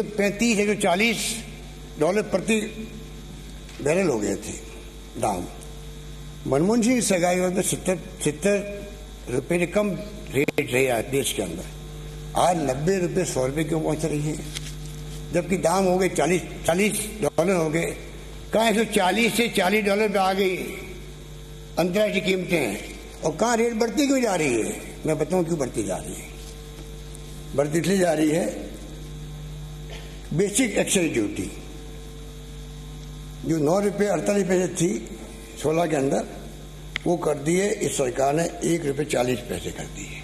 $135-140 प्रति बैरल हो गए थे दाम। मनमोहन सिंह सरकार में 70 रुपये से कम रेट रहे आज देश के अंदर। आज 90 रुपये 100 रुपये क्यों पहुंच रही है, जबकि दाम हो गए $40 हो गए। कहाँ $140 से $40 पे आ गई अंतर्राष्ट्रीय कीमतें, और कहाँ रेट बढ़ती क्यों जा रही है? मैं बताऊं क्यों बढ़ती जा रही है। बढ़ती इसलिए जा रही है, बेसिक एक्साइज ड्यूटी जो 9 रुपये 48 पैसे थी 16 के अंदर, वो कर दी है इस सरकार ने $1.40 कर दी है,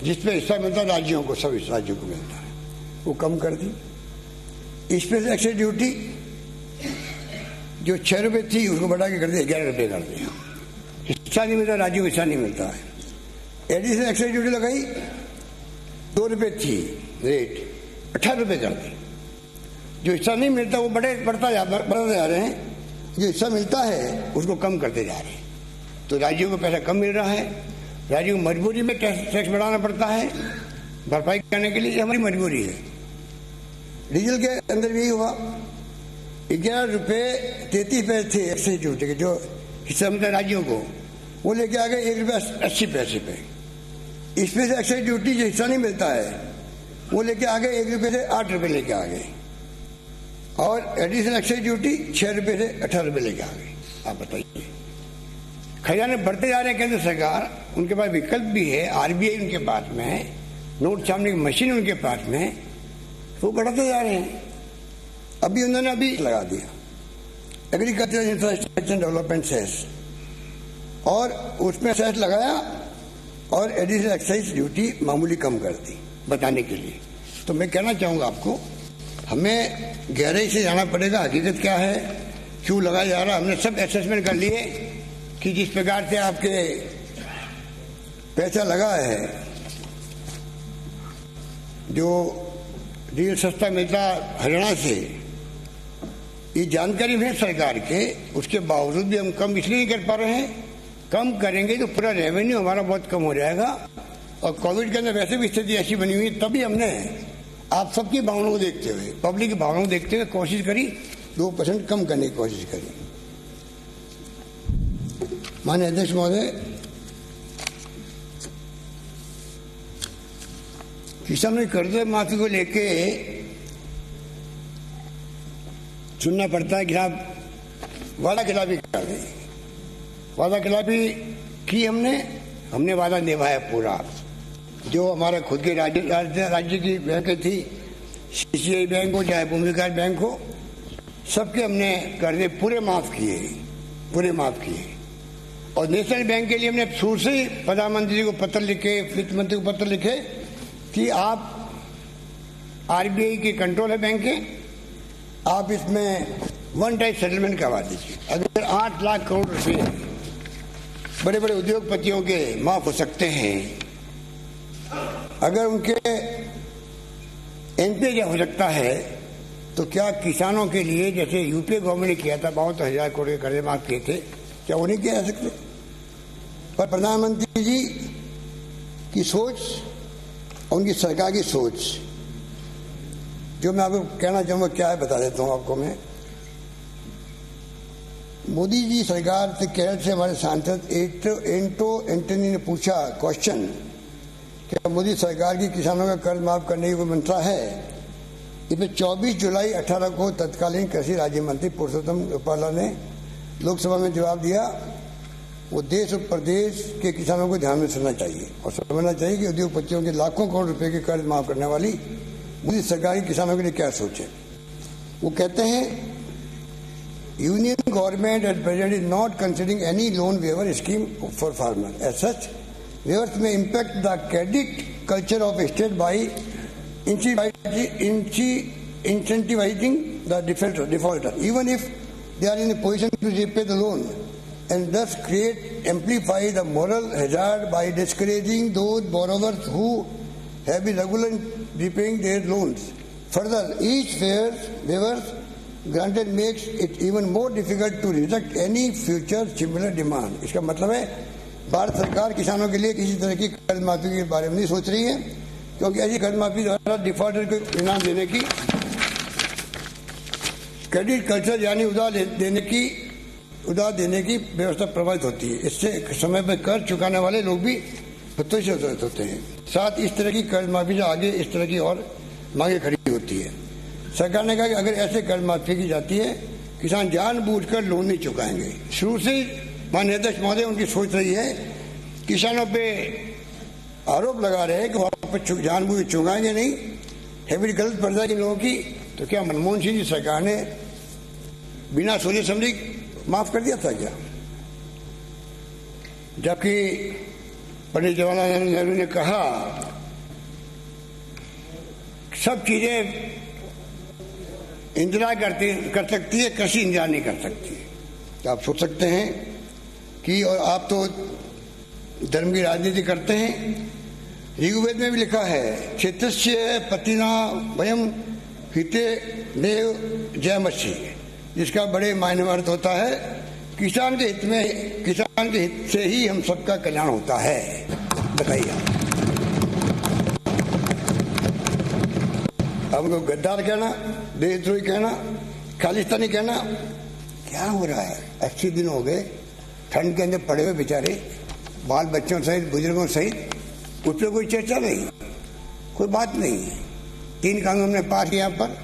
जिसपे हिस्सा मिलता राज्यों को, सब राज्यों को मिलता है, वो कम कर दी। स्पेशल एक्साइज ड्यूटी जो 6 रुपये थी उसको बढ़ा के कर दिया 11 रुपये कर दिया। हिस्सा नहीं मिलता राज्यों को, हिस्सा नहीं मिलता है। एडिशनल एक्साइज ड्यूटी लगाई, 2 रुपये थी रेट, 18 रुपये कर दी। जो हिस्सा नहीं मिलता वो बढ़ते जा रहे हैं, जो हिस्सा मिलता है उसको कम करते जा रहे हैं। तो राज्यों को पैसा कम मिल रहा है, राज्यों को मजबूरी में टैक्स बढ़ाना पड़ता है भरपाई करने के लिए, ये हमारी मजबूरी है। डीजल के अंदर भी हुआ, 11 रुपये 33 पैसे थे एक्साइज ड्यूटी के जो हिस्सा मिलता राज्यों को, वो लेके आ गए $1.80 पे। इसमें से एक्साइज ड्यूटी जो हिस्सा नहीं मिलता है वो लेके आ गए 1 रुपये से 8 रुपये लेके आ गए, और एडिशनल एक्साइज ड्यूटी 6 रुपये से 18 रुपये लेके आ गई। आप बताइए, खजाने बढ़ते जा रहे हैं केंद्र सरकार, उनके पास विकल्प भी है, आरबीआई उनके पास में है, नोट छापने की मशीन उनके पास में है, वो बढ़ते जा रहे हैं। अभी उन्होंने लगा दिया एग्रीकल्चर इंफ्रास्ट्रक्चर डेवलपमेंट सेस, और उसमें सेस लगाया और एडिशनल एक्साइज ड्यूटी मामूली कम कर दी बताने के लिए। तो मैं कहना चाहूँगा आपको, हमें गहराई से जाना पड़ेगा, हकीकत क्या है, क्यों लगाया जा रहा। हमने सब असेसमेंट कर लिए कि जिस प्रकार से आपके पैसा लगा है, जो डीजल सस्ता मिलता हरियाणा से, ये जानकारी है सरकार के, उसके बावजूद भी हम कम इसलिए नहीं कर पा रहे हैं। कम करेंगे तो पूरा रेवेन्यू हमारा बहुत कम हो जाएगा, और कोविड के अंदर वैसे भी स्थिति ऐसी बनी हुई, तभी हमने आप सबकी भावनाओं को देखते हुए, पब्लिक की भावनाओं को देखते हुए कोशिश करी 2% कम करने की कोशिश करी। माननीय अध्यक्ष महोदय, किसानों की कर्ज माफी को लेके सुनना पड़ता है कि आप वादा खिलाफी कर रहे हैं। वादा खिलाफी की हमने वादा निभाया पूरा। जो हमारा खुद के राज्य की बैंकें थी, सीसीआई बैंक हो चाहे भूमि विकास बैंक हो, सबके हमने कर्जे पूरे माफ किए। और नेशनल बैंक के लिए हमने शुरू से ही प्रधानमंत्री जी को पत्र लिखे, वित्त मंत्री को पत्र लिखे कि आप आरबीआई की कंट्रोल है बैंक के, आप इसमें वन टाइम सेटलमेंट करवा दीजिए। अगर 8 लाख करोड़ रुपए बड़े बड़े उद्योगपतियों के माफ हो सकते हैं, अगर उनके एनपीए हो सकता है, तो क्या किसानों के लिए, जैसे यूपीए गवर्नमेंट ने किया था, 52,000 करोड़ के कर्जे माफ किए थे, क्या वो नहीं किया जा सकते? पर प्रधानमंत्री जी की सोच, उनकी सरकार की सोच, जो मैं आपको कहना चाहूँगा क्या है, बता देता हूँ आपको मैं। मोदी जी सरकार से, केरल से हमारे सांसद एंटोनी ने पूछा क्वेश्चन, क्या मोदी सरकार की किसानों का कर्ज माफ करने की कोई मंशा है? इस पर 24 जुलाई 18 को तत्कालीन कृषि राज्य मंत्री पुरुषोत्तम रूपाला ने लोकसभा में जवाब दिया, वो देश और प्रदेश के किसानों को ध्यान में रखना चाहिए और समझना चाहिए कि उद्योगपतियों के लाखों करोड़ रुपए के कर्ज माफ करने वाली मोदी सरकार की किसानों के लिए क्या सोच है। वो कहते हैं, union government at present is not considering any loan waiver scheme for farmer. As such, waivers may impact the credit culture of state by incentivizing the defaulter, even if they are in a position to repay the loan, and thus amplify the moral hazard by discouraging those borrowers who have been regular in repaying their loans. Further, each waiver granted makes it even more difficult to reject any future similar demand. इसका मतलब है भारत सरकार किसानों के लिए किसी तरह की कर्ज माफी के बारे में नहीं सोच रही है, क्योंकि ऐसी कर्ज माफी द्वारा डिफॉल्टर को इनाम देने की क्रेडिट कल्चर यानी उधार देने की व्यवस्था प्रभावित होती है। इससे समय पर कर्ज चुकाने वाले लोग भी प्रताड़ित होते हैं। साथ इस तरह की कर्ज माफी से आगे इस तरह की और मांगे खड़ी होती है। सरकार ने कहा कि अगर ऐसे कर्ज माफी की जाती है, किसान जानबूझकर लोन नहीं चुकाएंगे। शुरू से माननीय अध्यक्ष महोदय उनकी सोच रही है, किसानों पे आरोप लगा रहे हैं कि वो जानबूझ चुकाएंगे नहीं, हैबिट गलत पड़ जाएगी लोगों की। तो क्या मनमोहन सिंह जी सरकार ने बिना सोचे समझे माफ कर दिया था क्या? जबकि पंडित जवाहरलाल नेहरू ने कहा सब चीजें इंदिरा कर सकती है, कृषि इंदिरा नहीं कर सकती। तो आप सोच सकते हैं कि, और आप तो धर्म की राजनीति करते हैं, ऋग्वेद में भी लिखा है क्षेत्रस्य पतिना वयम हिते देव जयमसी, जिसका बड़े मायने में अर्थ होता है किसान के हित से ही हम सबका कल्याण होता है। बताइए, अब उनको गद्दार कहना, देशद्रोही कहना, खालिस्तानी कहना, क्या हो रहा है? 80 दिन हो गए ठंड के अंदर पड़े हुए बेचारे, बाल बच्चों सहित बुजुर्गों सहित, उस पर कोई चर्चा नहीं, कोई बात नहीं। 3 कानून हमने पास किया, पर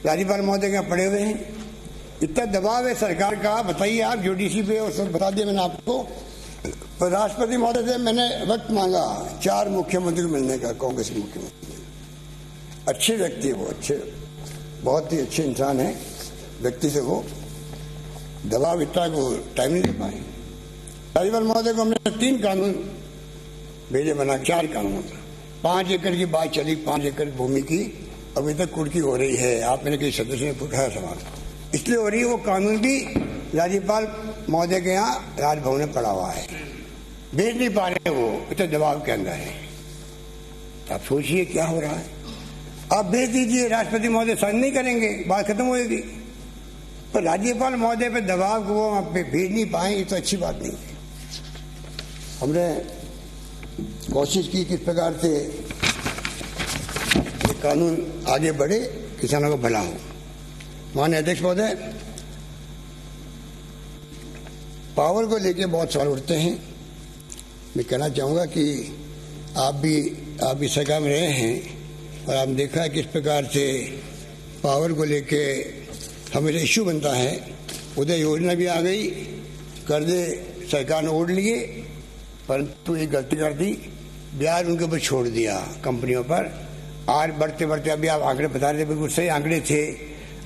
राज्यपाल महोदय के यहाँ पड़े हुए हैं। इतना दबाव है सरकार का, बताइए आप, जुडिशरी पे और सब बता दिया मैंने आपको। पर राष्ट्रपति महोदय से मैंने वक्त मांगा 4 मुख्यमंत्री को मिलने का, कांग्रेस के मुख्यमंत्री। अच्छे व्यक्ति है वो, अच्छे, बहुत ही अच्छे इंसान है, व्यक्ति से वो दबाव इतना वो टाइम नहीं दे पाए। राज्यपाल महोदय को हमने 3 कानून भेजे बना, 4 कानून। 5 एकड़ की बात चली, 5 एकड़ भूमि की अभी तक कुर्की हो रही है। आप मैंने कई सदस्य ने पूछा सवाल, इसलिए हो रही है। वो कानून भी राज्यपाल महोदय के यहाँ राजभवन में पड़ा हुआ है, भेज नहीं पा रहे, वो इतने दबाव के अंदर है। आप सोचिए क्या हो रहा है। आप भेज दीजिए, राष्ट्रपति महोदय साइन नहीं करेंगे, बात खत्म होगी। पर राज्यपाल महोदय पे दबाव को वो आप भेज नहीं पाए, ये तो अच्छी बात नहीं है। हमने कोशिश की किस प्रकार से ये कानून आगे बढ़े, किसानों का भला हो। माननीय अध्यक्ष महोदय, पावर को लेके बहुत सवाल उठते हैं। मैं कहना चाहूँगा कि आप भी सरकार में रहे हैं और आपने देखा है किस प्रकार से पावर को लेके हमेशा इश्यू बनता है। उदय योजना भी आ गई, कर्जे सरकार ने ओढ़ लिए, परंतु एक गलती कर दी, ब्याज उनके ऊपर छोड़ दिया कंपनियों पर। आज बढ़ते बढ़ते, अभी आप आंकड़े बता रहे थे, बिल्कुल सही आंकड़े थे,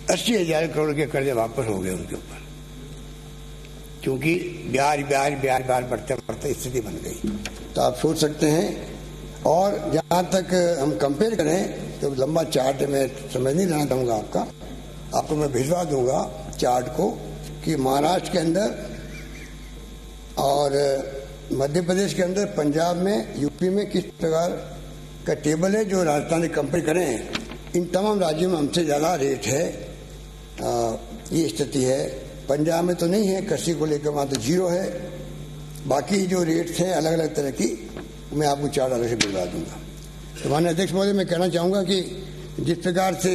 80,000 करोड़ के कर्जे वापस हो गए उनके ऊपर, क्योंकि ब्याज बढ़ते बढ़ते स्थिति बन गई। तो आप सोच सकते हैं। और जहाँ तक हम कंपेयर करें तो लंबा चार्ट मैं समझ नहीं लेना चाहूँगा आपको मैं भिजवा दूंगा चार्ट को, कि महाराष्ट्र के अंदर और मध्य प्रदेश के अंदर, पंजाब में, यूपी में किस प्रकार का टेबल है। जो राजस्थान कंपेयर करें, इन तमाम राज्यों में हमसे ज़्यादा रेट है। ये स्थिति है। पंजाब में तो नहीं है, कृषि को लेकर वहाँ तो 0 है। बाकी जो रेट्स हैं अलग अलग तरह की, मैं आपको चार्ट अलग से भिजवा दूंगा। तो माननीय अध्यक्ष महोदय, मैं कहना चाहूँगा कि जिस प्रकार से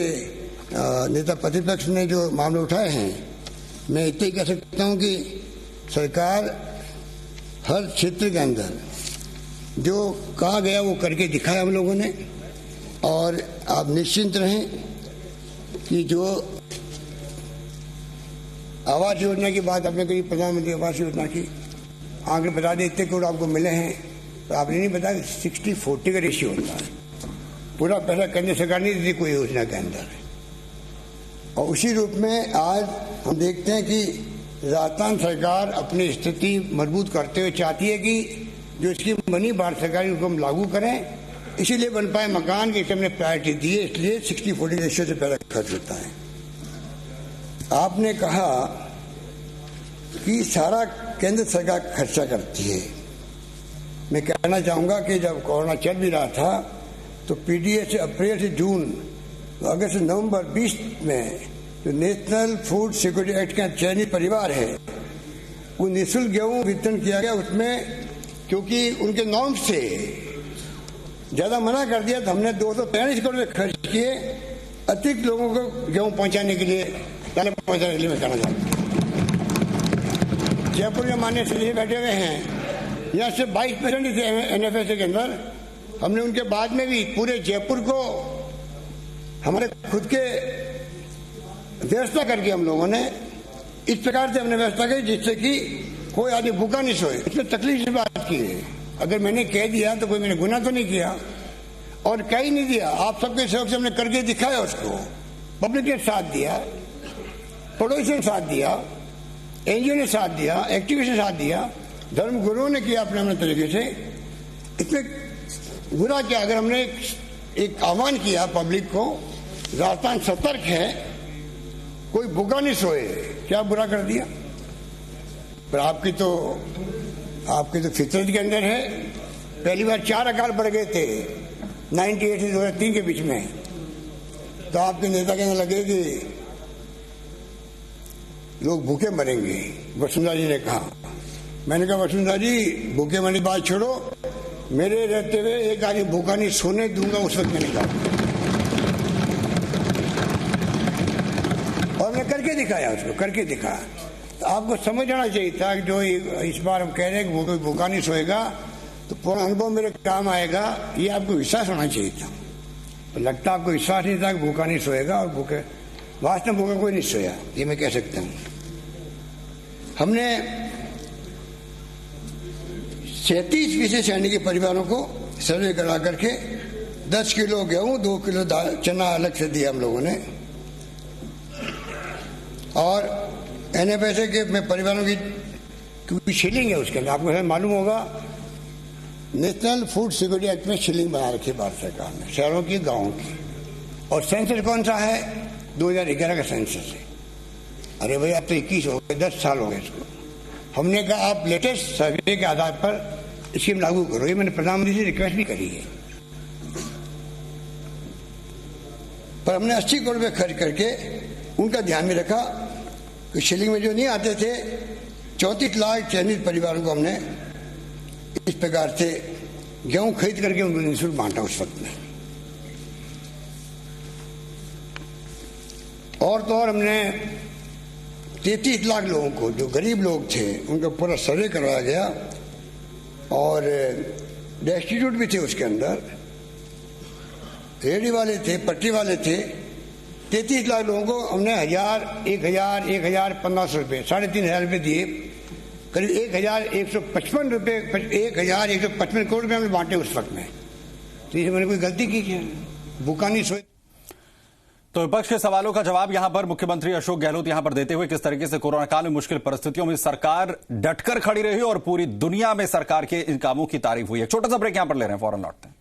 नेता प्रतिपक्ष ने जो मामले उठाए हैं, मैं इतना ही कह सकता हूँ कि सरकार हर क्षेत्र के अंदर जो कहा गया वो करके दिखाया हम लोगों ने। और आप निश्चिंत रहें कि जो आवास योजना की बात आपने कही, प्रधानमंत्री आवास योजना की आंकड़े बता दें, इतने करोड़ आपको मिले हैं। तो आपने नहीं बताया 60-40 का रेशियो होता है। पूरा पैसा केंद्र सरकार नहीं देती कोई योजना के अंदर। और उसी रूप में आज हम देखते हैं कि राजस्थान सरकार अपनी स्थिति मजबूत करते हुए चाहती है कि जो इसकी मनी भारत सरकार उनको हम लागू करें, इसीलिए बन पाए मकान की हमने प्रायोरिटी दी है, इसलिए 60-40 रेशियो से पहले खर्च होता है। आपने कहा कि सारा केंद्र सरकार खर्चा करती है। मैं कहना चाहूँगा कि जब कोरोना चल भी रहा था तो पीडीए से अप्रैल से जून, अगस्त से नवंबर 20 में जो नेशनल फूड सिक्योरिटी एक्ट का चयनित परिवार है, वो निःशुल्क गेहूँ वितरण किया गया। उसमें क्योंकि उनके नॉर्म्स से ज़्यादा मना कर दिया तो हमने 243 करोड़ खर्च किए अतिरिक्त लोगों को गेहूँ पहुँचाने के लिए पहले पहुंचा में कहना चाहता हूँ। जयपुर में माननीय सदस्य बैठे हुए हैं, यहाँ से 22% थे एनएफएसए के अंदर। हमने उनके बाद में भी पूरे जयपुर को हमारे खुद के व्यवस्था करके हम लोगों ने इस प्रकार से हमने व्यवस्था की जिससे कि कोई आदमी भूखा नहीं सोए। इसमें तकलीफ की बात की है, अगर मैंने कह दिया तो कोई मैंने गुनाह तो नहीं किया, और कह ही नहीं दिया। आप सबके सहयोग से हमने करके दिखाया, उसको पब्लिक ने साथ दिया, पड़ोसी ने साथ दिया, एनजीओ ने साथ दिया, एक्टिविस्ट ने साथ दिया, धर्म गुरुओं ने किया अपने अपने तरीके से। इसमें बुरा क्या, अगर हमने एक आह्वान किया पब्लिक को, राजस्थान सतर्क है, कोई भूखा नहीं सोए, क्या बुरा कर दिया? पर आपकी तो फितरत के अंदर है। पहली बार 4 अकाल पड़ गए थे 98 से 2003 के बीच में, तो आपके नेता कहने लगे कि लोग भूखे मरेंगे, वसुंधरा जी ने कहा। मैंने कहा वसुंधरा जी, भूखे मरने की बात छोड़ो, मेरे रहते हुए एक आदमी भूखा नहीं सोने दूंगा, उस वक्त मैंने कहा, और मैं करके दिखाया, उसको करके दिखाया। तो आपको समझ आना चाहिए था कि जो इस बार हम कह रहे हैं कि कोई भूखा नहीं सोएगा, तो पूरा अनुभव मेरे काम आएगा, ये आपको विश्वास होना चाहिए था। तो लगता आपको विश्वास नहीं था कि भूखा नहीं सोएगा, और भूखे वास्तव में भूखा कोई नहीं सोया, ये मैं कह सकता हूँ। हमने 37% सैनिक के परिवारों को सर्वे करा करके 10 किलो गेहूं, 2 किलो चना अलग से दिया हम लोगों ने, और एनएफएसए के में परिवारों की शीलिंग है उसके अंदर। आपको मालूम होगा, नेशनल फूड सिक्योरिटी एक्ट में शीलिंग बना रखी है भारत सरकार ने, शहरों की, गाँवों की। और सेंसस कौन सा है? 2011 का सेंसस है। अरे भाई, अब तो 21 हो गए, 10 साल हो गए इसको। हमने कहा आप लेटेस्ट सर्वे के आधार पर स्कीम लागू करो, ये मैंने प्रधानमंत्री से रिक्वेस्ट भी करी है। पर हमने 80 करोड़ रुपये खर्च करके उनका ध्यान में रखा कि शीलिंग में जो नहीं आते थे 34 लाख चयनित परिवारों को हमने इस प्रकार से गेहूं खरीद करके उनको निःशुल्क बांटा उस वक्त में। और तो और हमने 33 लाख लोगों को, जो गरीब लोग थे, उनका पूरा सर्वे करवाया गया, और डेस्टिट्यूट भी थे उसके अंदर, रेहड़ी वाले थे, पटरी वाले थे। 33 लाख लोगों को हमने 1,1500 रुपये, 3,500 रुपये दिए, करीब 1,155 रुपये, 1,155 करोड़ रुपये हमने बांटे उस वक्त में। तो इसमें मैंने कोई गलती की क्या? भूखा नहीं सोए। तो विपक्ष के सवालों का जवाब यहां पर मुख्यमंत्री अशोक गहलोत यहां पर देते हुए किस तरीके से कोरोना काल में मुश्किल परिस्थितियों में सरकार डटकर खड़ी रही और पूरी दुनिया में सरकार के इन कामों की तारीफ हुई है। छोटा सा ब्रेक यहां पर ले रहे हैं, फौरन लौटते हैं।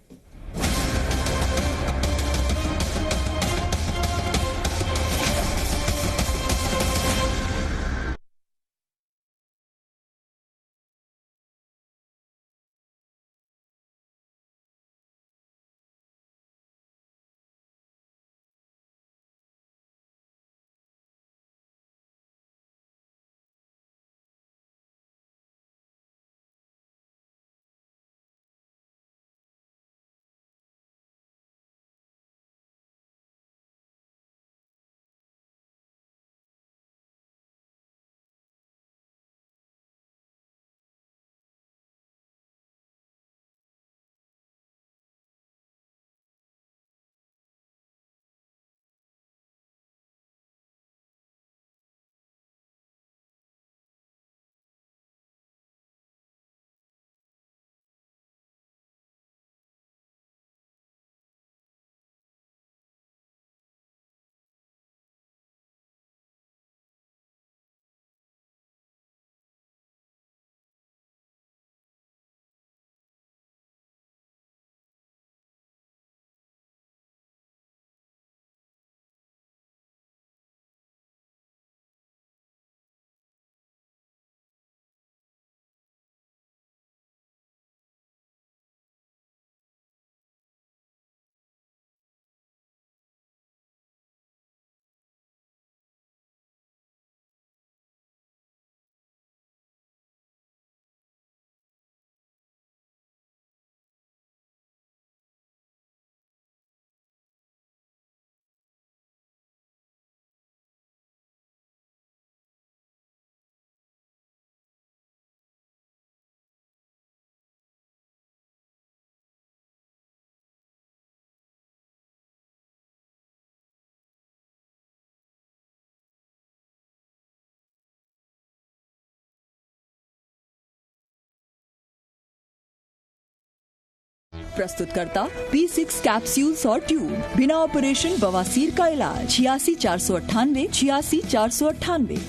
प्रस्तुतकर्ता P6 कैप्सूल्स और ट्यूब, बिना ऑपरेशन बवासीर का इलाज। 86 498 86 498।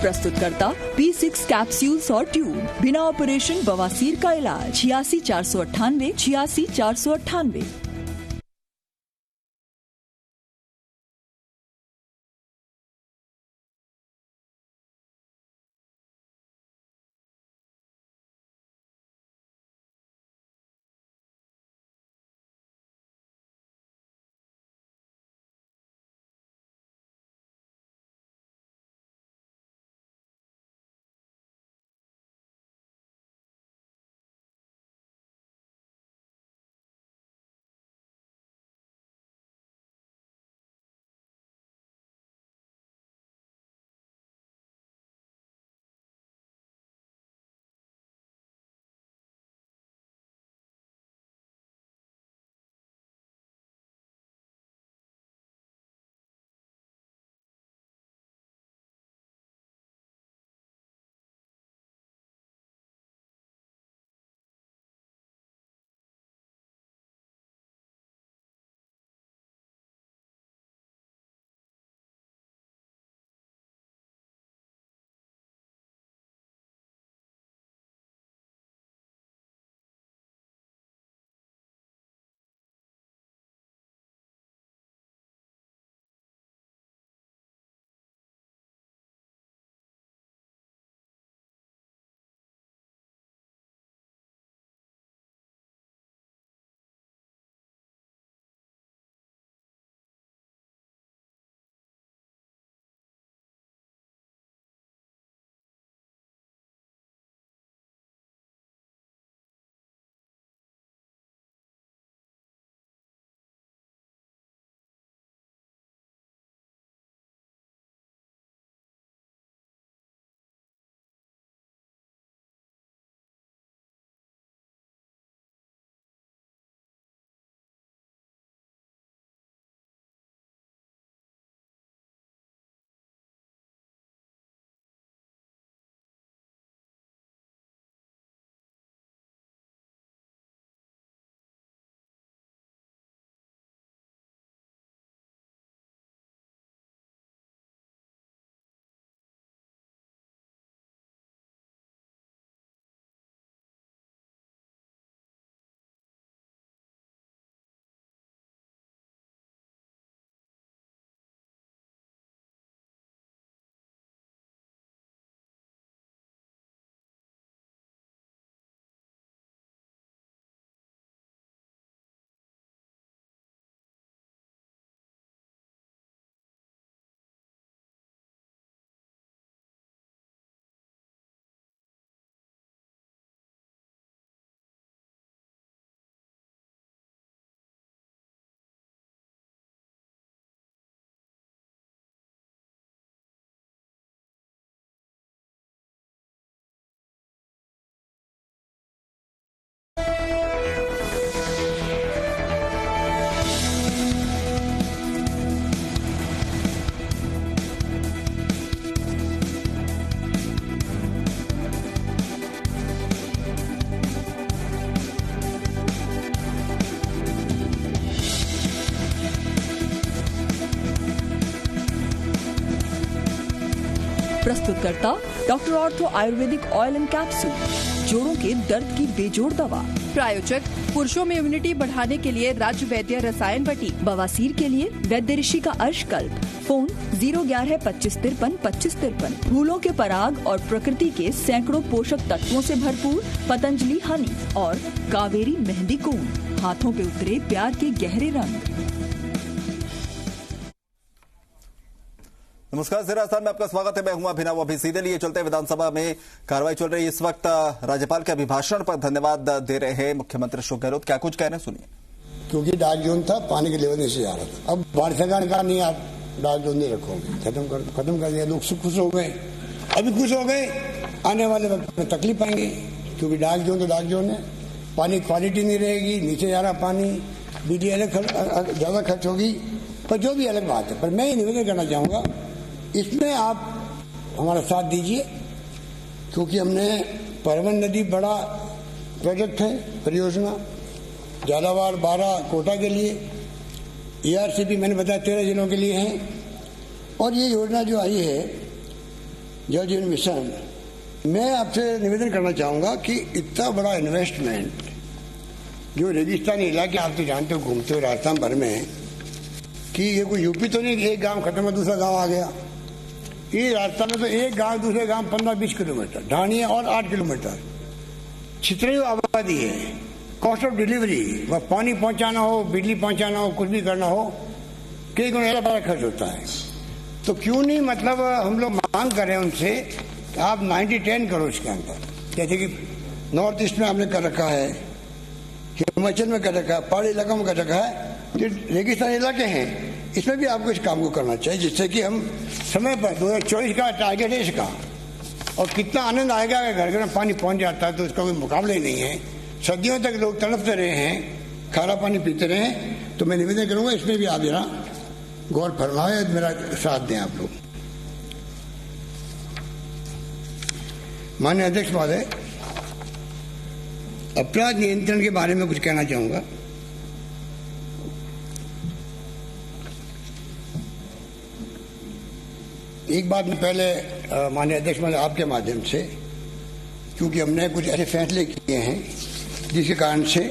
प्रस्तुतकर्ता P6 कैप्सूल्स और ट्यूब, बिना ऑपरेशन बवासीर का इलाज। 86 498 86 498। प्रस्तुतकर्ता doctor ortho ayurvedic oil and capsule, जोड़ों के दर्द की बेजोड़ दवा। प्रायोजक पुरुषों में इम्यूनिटी बढ़ाने के लिए राज्य वैद्य रसायन बटी। बवासीर के लिए वैद्य ऋषि का अर्शकल्प। फोन 011 25 53 25 53। फूलों के पराग और प्रकृति के सैकड़ों पोषक तत्वों से भरपूर पतंजलि हनी और कावेरी मेहंदी कोन, हाथों पे उतरे प्यार के गहरे रंग। नमस्कार, राजस्थान में आपका स्वागत है। मैं हूं अभिनव। अभी सीधे लिए चलते हैं, विधानसभा में कार्रवाई चल रही है इस वक्त। राज्यपाल के अभिभाषण पर धन्यवाद दे रहे हैं मुख्यमंत्री अशोक गहलोत। क्या कुछ कह रहे हैं, सुनिए। क्योंकि डार्क जोन था, पानी के लेवल नीचे जा रहा था। अब भारत सरकार का नहीं, आप डार्क जोन नहीं रखोगे, खत्म कर दिया। लोग खुश हो गए, अभी खुश हो गए, आने वाले वक्त में तकलीफ पाएंगे, क्योंकि डाक जोन तो डाक जोन है, पानी क्वालिटी नहीं रहेगी, नीचे जा रहा पानी, बिजली अलग ज़्यादा खर्च होगी, पर जो भी अलग बात है। पर मैं ये निवेदन करना चाहूँगा, इसमें आप हमारा साथ दीजिए, क्योंकि हमने परवन नदी बड़ा प्रोजेक्ट है, परियोजना, झालावाड़ 12 कोटा के लिए, ERCP मैंने बताया 13 जिलों के लिए है। और ये योजना जो आई है जल जीवन मिशन, मैं आपसे निवेदन करना चाहूँगा कि इतना बड़ा इन्वेस्टमेंट, जो रेगिस्तानी इलाके आप तो जानते हो, घूमते हो राजस्थान भर में, कि ये कोई यूपी तो नहीं, एक गांव खत्म है दूसरा गांव आ गया। ये राजस्थान में तो एक गांव दूसरे गांव 15-20 किलोमीटर, ढाणियाँ और 8 किलोमीटर, छितरी आबादी है। कॉस्ट ऑफ डिलीवरी, वह पानी पहुंचाना हो, बिजली पहुंचाना हो, कुछ भी करना हो, कई गुना बड़ा खर्च होता है। तो क्यों नहीं, मतलब हम लोग मांग कर रहे हैं उनसे, आप 90-10 करो इसके अंदर। जैसे कि नॉर्थ ईस्ट में आपने कर रखा है, हिमाचल में कर रखा है, पहाड़ी इलाकों में कर रखा है, जो रेगिस्तानी इलाके हैं, इसमें भी आपको इस काम को करना चाहिए, जिससे कि हम समय पर 2024 का टारगेट है इसका। और कितना आनंद आएगा अगर घर घर में पानी पहुंच जाता है, तो इसका कोई मुकाबला ही नहीं है। सदियों तक लोग तड़पते रहे हैं, खारा पानी पीते रहे हैं। तो मैं निवेदन करूंगा, इसमें भी आप जरा गौर फरमाएं, मेरा साथ दें आप लोग। माननीय अध्यक्ष महोदय, अपराध नियंत्रण के बारे में कुछ कहना चाहूंगा। एक बात मैं पहले माननीय अध्यक्ष महोदय आपके माध्यम से, क्योंकि हमने कुछ ऐसे फैसले किए हैं जिसके कारण से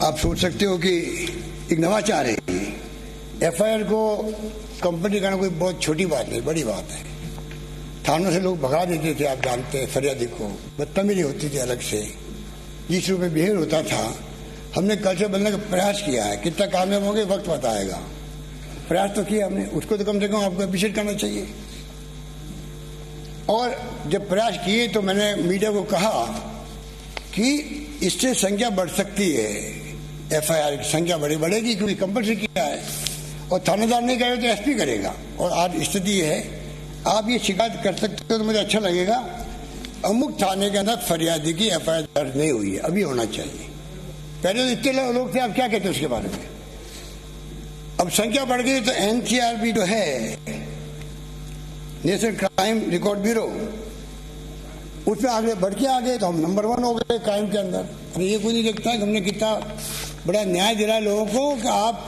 आप सोच सकते हो कि एक नवाचार है। FIR को कंपनी करना कोई बहुत छोटी बात नहीं, बड़ी बात है। थानों से लोग भगा देते थे, आप जानते हैं, फरियादी को बदतमीजी होती थी अलग से, जिस रूप में बिहेव होता था। हमने कल्चर बदलने का प्रयास किया है, कितना कामयाब होंगे वक्त बताएगा। प्रयास तो किया हमने, उसको तो कम से कम आपको अप्रिशिएट करना चाहिए। और जब प्रयास किए तो मैंने मीडिया को कहा कि इससे संख्या बढ़ सकती है, FIR की संख्या बढ़ेगी, क्योंकि कंपल्सरी किया है। और थानेदार नहीं करेगा तो SP करेगा। और आज स्थिति ये है, आप ये शिकायत कर सकते हो तो मुझे अच्छा लगेगा, अमुक थाने के अंदर फरियादी की FIR दर्ज नहीं हुई है, अभी होना चाहिए। पहले तो इतने लोग थे, आप क्या कहते हैं उसके बारे में? अब संख्या बढ़ गई तो NCRB जो है, नेशनल क्राइम रिकॉर्ड ब्यूरो, उसमें आगे बढ़ के आ गए तो हम नंबर 1 हो गए क्राइम के अंदर। अरे ये कोई नहीं देखता है कि हमने कितना बड़ा न्याय दिलाया लोगों को, कि आप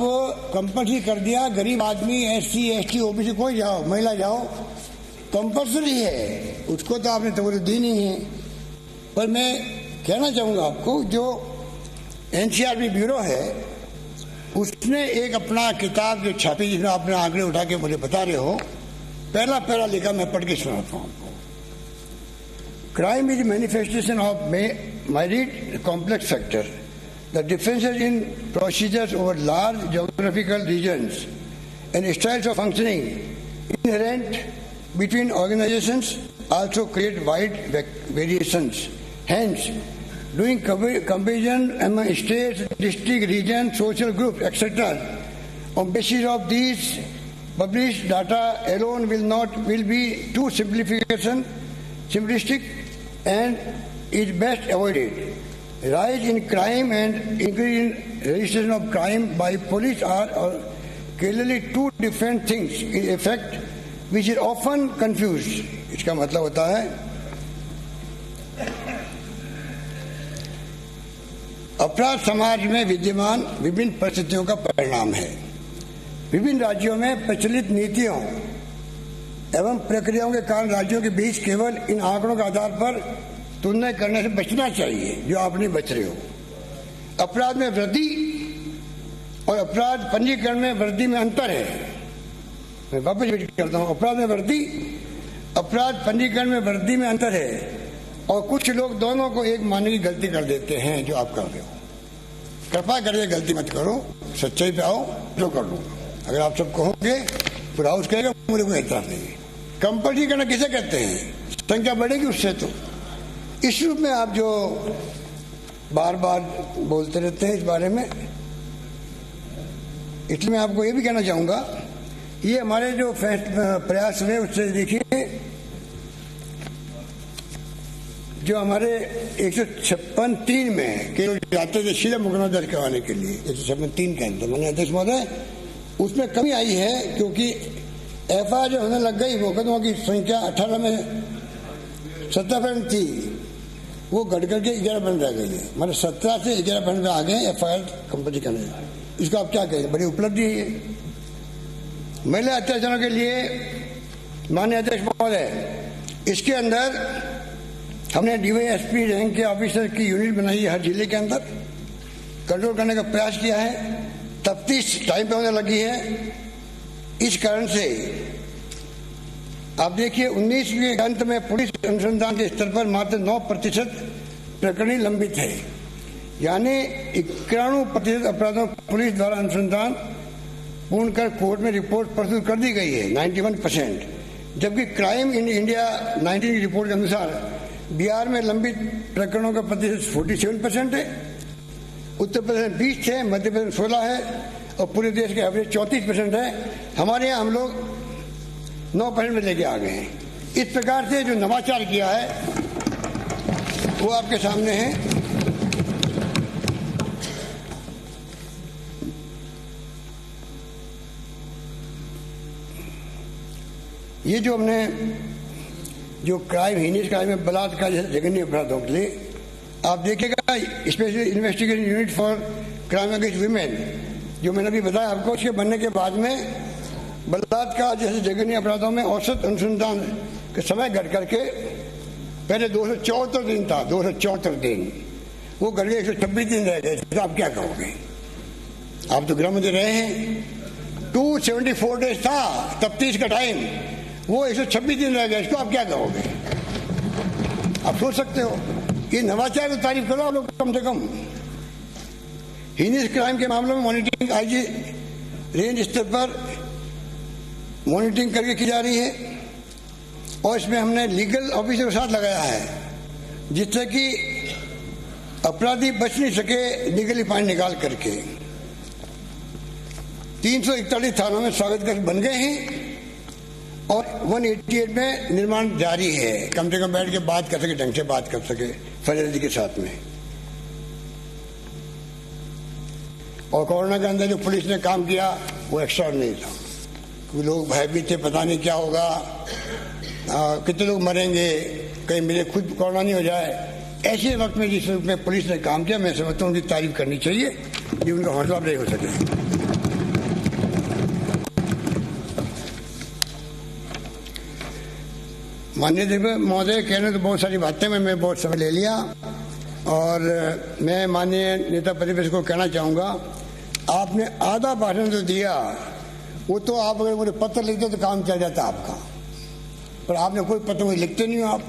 कंपल्सरी कर दिया, गरीब आदमी, SC ST OBC कोई जाओ, महिला जाओ, कंपल्सरी है, उसको तो आपने तवज्जो दी नहीं है। पर मैं कहना चाहूँगा आपको, जो NCRB ब्यूरो है, उसने एक अपना किताब जो छापी, जिसमें आपने आंकड़े उठा के मुझे बता रहे हो, पहला पैरा लिखा, मैं पढ़ के सुनाता हूँ आपको। Crime is manifestation of myriad complex factor. The differences in procedures over large geographical regions and styles of functioning inherent between organizations also create wide variations. Hence, doing comparison among states, district, region, social groups, etc. on basis of these published data alone will be too simplistic and is best avoided. Rise in crime and increase in registration of crime by police are clearly two different things in effect, which is often confused. इसका मतलब होता है, अपराध समाज में विद्यमान विभिन्न परिस्थितियों का परिणाम है। विभिन्न राज्यों में प्रचलित नीतियों एवं प्रक्रियाओं के कारण राज्यों के बीच केवल इन आंकड़ों के आधार पर तुलना करने से बचना चाहिए, जो आप नहीं बच रहे हो। अपराध में वृद्धि और अपराध पंजीकरण में वृद्धि में अंतर है। मैं वापस रिपीट करता हूँ, अपराध में वृद्धि, अपराध पंजीकरण में वृद्धि में अंतर है। और कुछ लोग दोनों को एक मानने की गलती कर देते हैं, जो आप कर रहे हो। कृपा करके गलती मत करो, सच्चाई पे आओ, जो कर लो। अगर आप सब कहोगे, पूरा हाउस कहेगा, मुझे कोई एतराज नहीं है। कंपल्सरी करना किसे कहते हैं? संख्या बढ़ेगी उससे। तो इस रूप में आप जो बार बार बोलते रहते हैं इस बारे में, इसलिए मैं आपको ये भी कहना चाहूंगा ये हमारे जो प्रयास हुए उससे देखिए, जो हमारे 156(3) में के लोग जाते थे सीधा मुकदमा दर्ज करवाने के लिए, 156(3) के अंदर माननीय अध्यक्ष महोदय, उसमें कमी आई है क्योंकि एफआईआर जो होने लग गई, मुकदमों की संख्या 18 में 17% थी, वो घट करके 11% रह गई है। मतलब 17 से 11% में आ गए एफआईआर कंपनी करने। इसका आप क्या कहेंगे? बड़ी उपलब्धि है ये। महिला अत्याचारों के लिए माननीय अध्यक्ष महोदय, इसके अंदर हमने डीवाईएसपी रैंक के ऑफिसर की यूनिट बनाई है हर जिले के अंदर, कंट्रोल करने का प्रयास किया है। तफ्तीश टाइम पे होने लगी है। इस कारण से आप देखिए 19 के अंत में पुलिस अनुसंधान के स्तर पर मात्र 9% प्रकरण लंबित है, यानी 91% अपराधों पुलिस द्वारा अनुसंधान पूर्ण कर कोर्ट में रिपोर्ट प्रस्तुत कर दी गई है, 91%। जबकि क्राइम इन इंडिया 19 की रिपोर्ट के अनुसार बिहार में लंबित प्रकरणों का प्रतिशत 47% है, उत्तर प्रदेश में 20 है, मध्य प्रदेश में 16 है और पूरे देश के एवरेज 34% है। हमारे यहाँ हम लोग 9% में लेके आ गए हैं। इस प्रकार से जो नवाचार किया है वो आपके सामने है। ये जो हमने जो क्राइम, हीनियस क्राइम में बलात्कार जैसे जघन्य अपराधों के लिए आप देखिएगा specially investigation unit for crime against women, जो मैंने अभी बताया आपको, उसके बनने के बाद में बलात्कार जैसे जघन्य अपराधों में औसत अनुसंधान के समय घट करके पहले 274 दिन था, 274 दिन, वो घट गए 126 दिन रह गए। तो आप क्या कहोगे? आप तो गृह मंत्री रहे हैं। 274 डेज था तफ्तीश का टाइम, वो 126 दिन रह गए। इसको आप क्या कहोगे? आप सोच सकते हो। ये नवाचार की तारीफ करो आप लोग कम से कम। हीनियस क्राइम के मामलों में मॉनिटरिंग आईजी रेंज स्तर पर मॉनिटरिंग करके की जा रही है और इसमें हमने लीगल ऑफिसर के साथ लगाया है, जिससे कि अपराधी बच नहीं सके लीगली फाइन निकाल करके। 341 थानों में स्वागत कक्ष बन गए हैं और 188 में निर्माण जारी है। कम से कम बैठ के बात कर सके, ढंग से बात कर सके फैसिलिटी के साथ में। और कोरोना के अंदर जो पुलिस ने काम किया वो एक्स्ट्राऑर्डिनरी था। लोग भयभीत थे, पता नहीं क्या होगा, कितने लोग मरेंगे, कहीं मेरे खुद कोरोना नहीं हो जाए। ऐसे वक्त में जिस रूप में पुलिस ने काम किया, मैं समझता हूँ उनकी तारीफ करनी चाहिए, ये उनका हौसला नहीं हो सके। माननीय महोदय कहने तो बहुत सारी बातें, मैं बहुत समय ले लिया और मैं माननीय नेता प्रतिपक्ष को कहना चाहूँगा, आपने आधा भाषण जो दिया वो तो आप अगर मुझे पत्र लिखते तो काम चल जाता आपका, पर आपने कोई पत्र मुझे लिखते नहीं हो।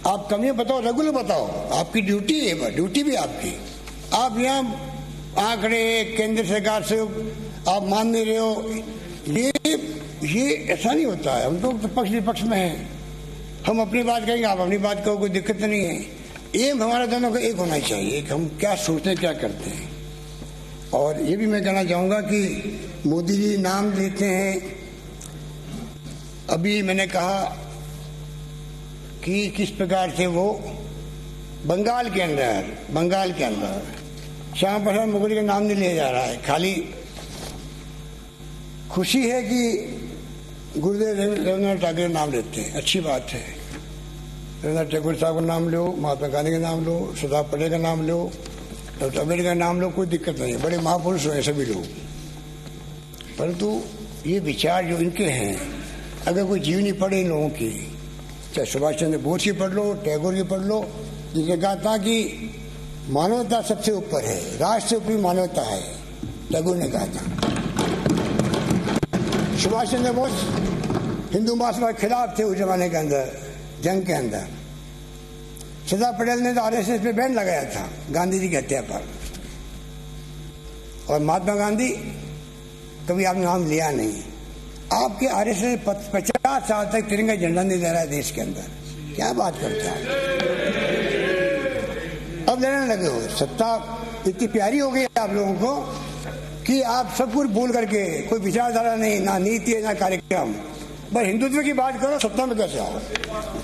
आप कमियां बताओ, रेगुलर बताओ, आपकी ड्यूटी है, ड्यूटी भी आपकी। आप यहाँ आंकड़े केंद्र सरकार से आप मान नहीं रहे हो, ये ऐसा नहीं होता है। हम लोग तो पक्ष विपक्ष में हैं, हम अपनी बात कहेंगे, आप अपनी बात कहो, कोई दिक्कत नहीं है। एम हमारा दोनों का एक होना चाहिए कि हम क्या सोचते हैं, क्या करते हैं। और ये भी मैं कहना चाहूँगा कि मोदी जी नाम लेते हैं। अभी मैंने कहा कि किस प्रकार से वो बंगाल के अंदर श्यामा प्रसाद मुखर्जी का नाम नहीं लिया जा रहा है। खाली खुशी है कि गुरुदेव रविन्द्रनाथ टैगोर नाम लेते हैं, अच्छी बात है। रविन्द्रनाथ टैगोर साहब का नाम लो, महात्मा गांधी का नाम लो, सरदार पटेल का नाम लो, डॉक्टर अम्बेडकर का नाम लो, कोई दिक्कत नहीं है, बड़े महापुरुष हैं सभी लोग। परंतु ये विचार जो इनके हैं, अगर कोई जीवनी पढ़े इन लोगों की, चाहे सुभाष चंद्र बोस की पढ़ लो, टैगोर की पढ़ लो, जिसने कहा था कि मानवता सबसे ऊपर है, राष्ट्र से ऊपरी मानवता है, टैगोर ने कहा था। सुभाष चंद्र बोस हिंदू महासभा के खिलाफ थे उस जमाने के अंदर, जंग के अंदर। सरदार पटेल ने तो आरएसएस पे बैन लगाया था गांधी जी की हत्या पर। और महात्मा गांधी कभी आपने नाम लिया नहीं। आपके आरएसएस 50 साल तक तिरंगा झंडा नहीं लहरा है देश के अंदर, क्या बात करते हैं आप? अब लड़ने लगे हो, सत्ता इतनी प्यारी हो गई आप लोगों को कि आप सब कुछ भूल करके कोई विचारधारा नहीं, ना नीति है, ना कार्यक्रम, बस हिंदुत्व की बात करो, सत्ता में कैसे आओ।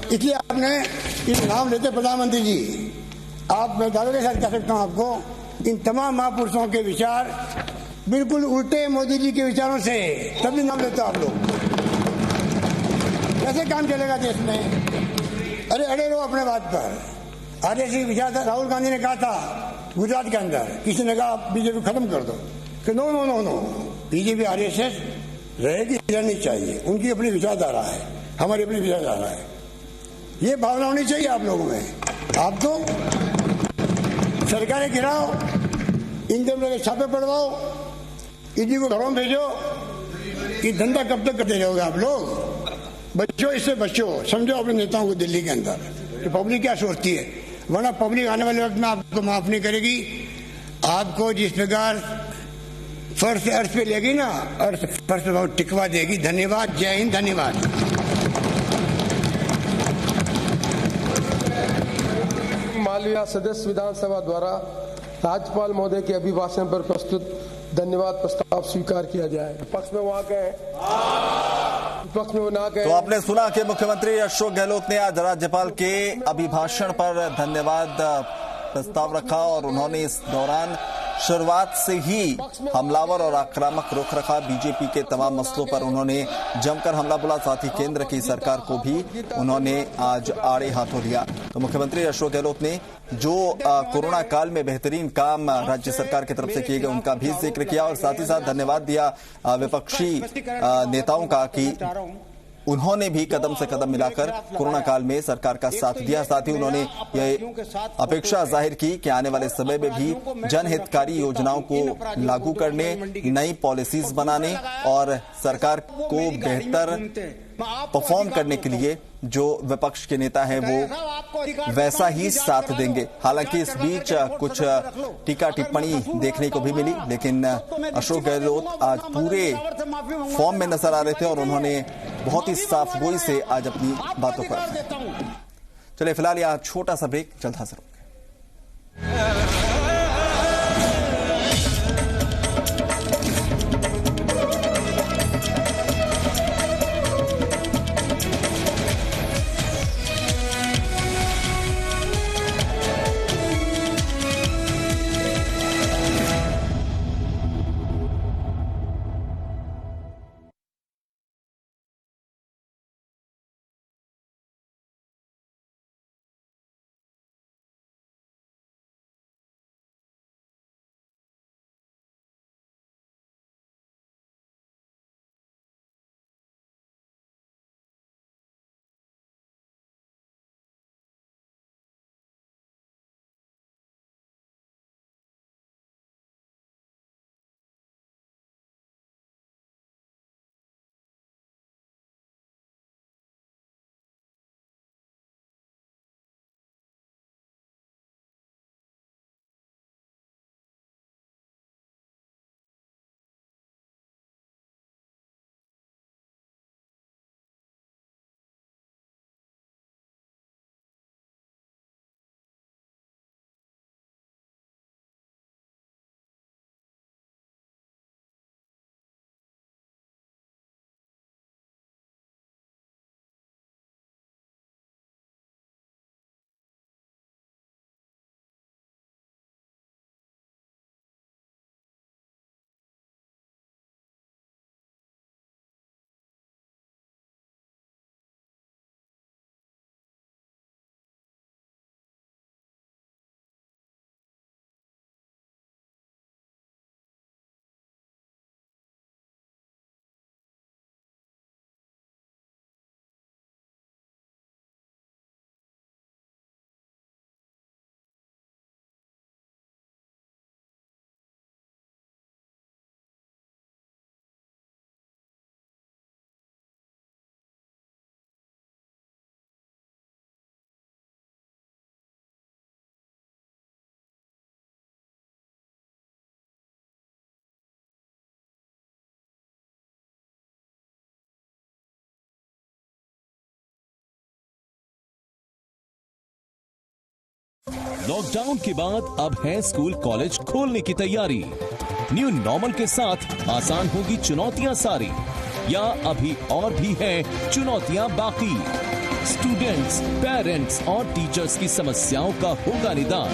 इसलिए आपने इन नाम लेते प्रधानमंत्री जी, आप मैं दावे के साथ कह सकता हूं आपको, इन तमाम महापुरुषों के विचार बिल्कुल उल्टे मोदी जी के विचारों से, तभी नाम लेते हो आप लोग। कैसे काम चलेगा देश में? अरे अड़े रहो अपने बात पर। आरएसएस विचार राहुल गांधी ने कहा था गुजरात के अंदर, किसी ने कहा बीजेपी खत्म कर दो, कि no no no no, BJP RSS रहेगी, रहनी चाहिए, उनकी अपनी विचारधारा है, हमारी अपनी विचारधारा है। ये भावना होनी चाहिए आप लोगों में। आप तो सरकारें गिराओ, इनकम टैक्स छापे पड़वाओ, ईडी को घरों में भेजो, ये धंधा कब तक करते रहोगे आप लोग? बच्चों, इससे बच्चों, समझो अपने नेताओं को दिल्ली के अंदर कि पब्लिक क्या सोचती है, वरना पब्लिक आने वाले वक्त में आपको माफ नहीं करेगी। आपको जिस प्रकार फर्श से अर्थ पे लेगी ना, अर्थ फर्श पे बहुत टिकवा देगी। धन्यवाद, जय हिंद, धन्यवाद। मालवीय सदस्य विधानसभा द्वारा राज्यपाल महोदय के अभिभाषण पर प्रस्तुत धन्यवाद प्रस्ताव स्वीकार किया जाए। विपक्ष में वहां गए, विपक्ष में वो ना गए। तो आपने सुना कि मुख्यमंत्री अशोक गहलोत ने आज राज्यपाल के अभिभाषण पर धन्यवाद प्रस्ताव रखा और उन्होंने इस दौरान शुरुआत से ही हमलावर और आक्रामक रुख रखा। बीजेपी के तमाम मसलों पर उन्होंने जमकर हमला बोला, साथ ही केंद्र की सरकार को भी उन्होंने आज आड़े हाथों लिया। तो मुख्यमंत्री अशोक गहलोत ने जो कोरोना काल में बेहतरीन काम राज्य सरकार की तरफ से किए गए उनका भी जिक्र किया और साथ ही साथ धन्यवाद दिया विपक्षी नेताओं का कि उन्होंने भी कदम से कदम मिलाकर कोरोना काल में सरकार का साथ दिया। साथ ही उन्होंने ये अपेक्षा जाहिर की कि आने वाले समय में भी जनहितकारी योजनाओं को लागू करने, नई पॉलिसीज बनाने और सरकार को बेहतर परफॉर्म करने के लिए जो विपक्ष के नेता हैं वो वैसा ही साथ देंगे। हालांकि इस बीच कुछ टीका टिप्पणी देखने को भी मिली, लेकिन अशोक गहलोत आज पूरे फॉर्म में नजर आ रहे थे और उन्होंने बहुत ही साफ गोई से आज अपनी बातों पर। चलिए फिलहाल यहाँ छोटा सा ब्रेक, जल्द हाजिर होंगे। लॉकडाउन के बाद अब है स्कूल कॉलेज खोलने की तैयारी। न्यू नॉर्मल के साथ आसान होगी चुनौतियां सारी, या अभी और भी हैं चुनौतियां बाकी? स्टूडेंट्स, पेरेंट्स और टीचर्स की समस्याओं का होगा निदान।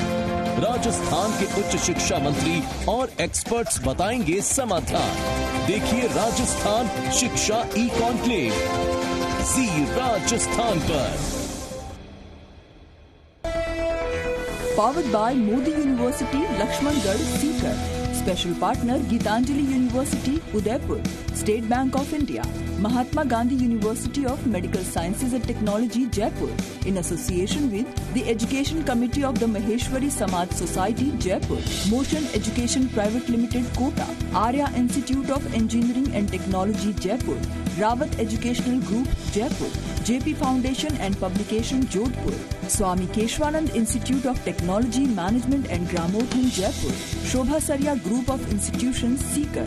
राजस्थान के उच्च शिक्षा मंत्री और एक्सपर्ट्स बताएंगे समाधान। देखिए राजस्थान शिक्षा ई कॉन्क्लेव, जी राजस्थान पर। Powered by Modi University, Lakshmangad, Sikar. Special partner Gitanjali University, Udaipur. State Bank of India. Mahatma Gandhi University of Medical Sciences and Technology, Jaipur. In association with the Education Committee of the Maheshwari Samaj Society, Jaipur. Motion Education Private Limited, Kota. Arya Institute of Engineering and Technology, Jaipur. Rawat Educational Group, Jaipur. JP Foundation and Publication, Jodhpur. Swami Keshwanand Institute of Technology, Management and Gramothan, Jaipur. Shobha Sarya Group of Institutions, Sikar.